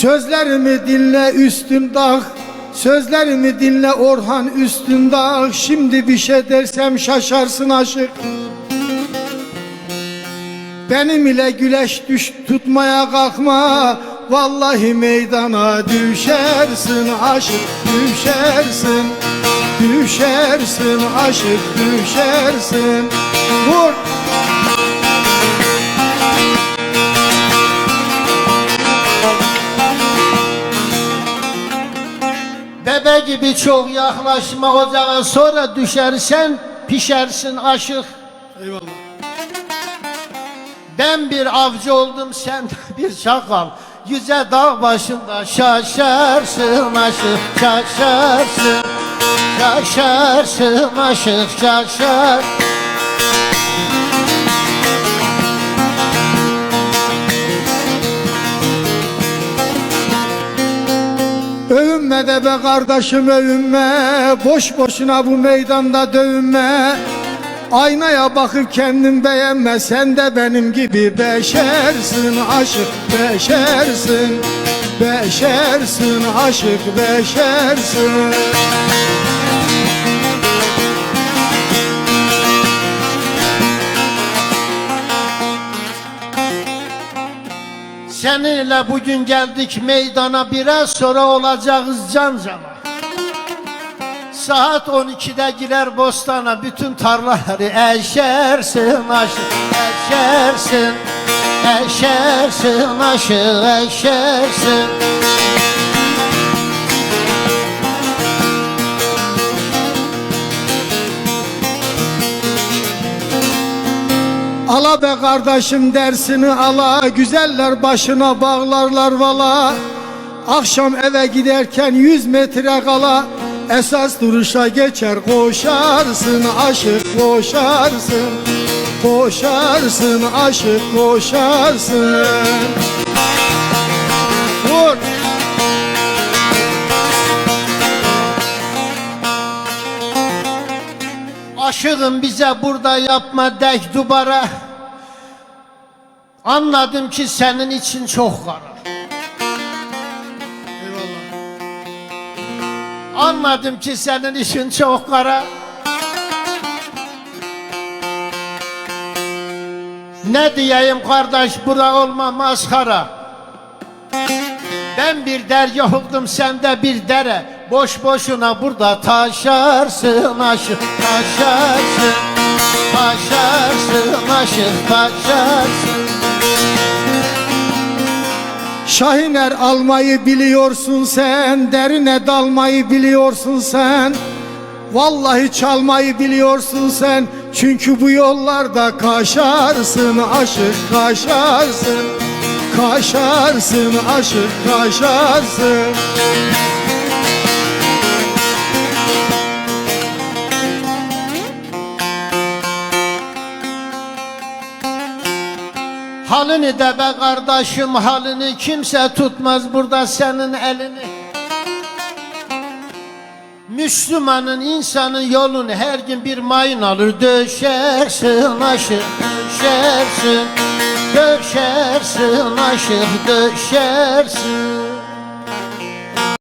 Sözlerimi dinle Üstün Dağ, sözlerimi dinle Orhan Üstün Dağ. Şimdi bir şey dersem şaşarsın aşık. Benim ile güleş tutmaya kalkma, vallahi meydana düşersin aşık, düşersin. Düşersin aşık, düşersin. Vur! Bebe gibi çok yaklaşma ocağa, sonra düşersen pişersin aşık. Eyvallah. Ben bir avcı oldum, sen bir çakal. Yüce dağ başında şaşarsın aşık, şaşarsın. Şaşarsın aşık, şaşar. Övünme de be kardeşim övünme, boş boşuna bu meydanda dövünme. Aynaya bakıp kendin beğenme, sen de benim gibi beşersin aşık, beşersin. Beşersin aşık, beşersin. Seninle bugün geldik meydana, biraz sonra olacağız can cana. Saat 12'de girer bostana, bütün tarlaları eşersin aşık, eşersin. Eşersin aşık, eşersin. Ala be kardeşim dersini ala, güzeller başına bağlarlar vala. Akşam eve giderken 100 metre kala, esas duruşa geçer koşarsın aşık, koşarsın. Koşarsın aşık, koşarsın. Vur! Aşığım bize burada yapma dek dubara. Anladım ki senin için çok kara. Eyvallah. Anladım ki senin için çok kara. Ne diyeyim kardeş, bura olma maskara. Ben bir derya oldum, sen de bir dere. Boş boşuna burada taşarsın aşık, taşarsın. Taşarsın aşık, taşarsın. Şahiner almayı biliyorsun sen, derine dalmayı biliyorsun sen. Vallahi çalmayı biliyorsun sen, çünkü bu yollarda kaşarsın aşık, kaşarsın. Kaşarsın aşık, kaşarsın. Halini de be kardeşim, halini kimse tutmaz burada senin elini. Müslümanın, insanın yolunu her gün bir mayın alır, döşersin aşık, döşersin. Döşersin aşık, döşersin.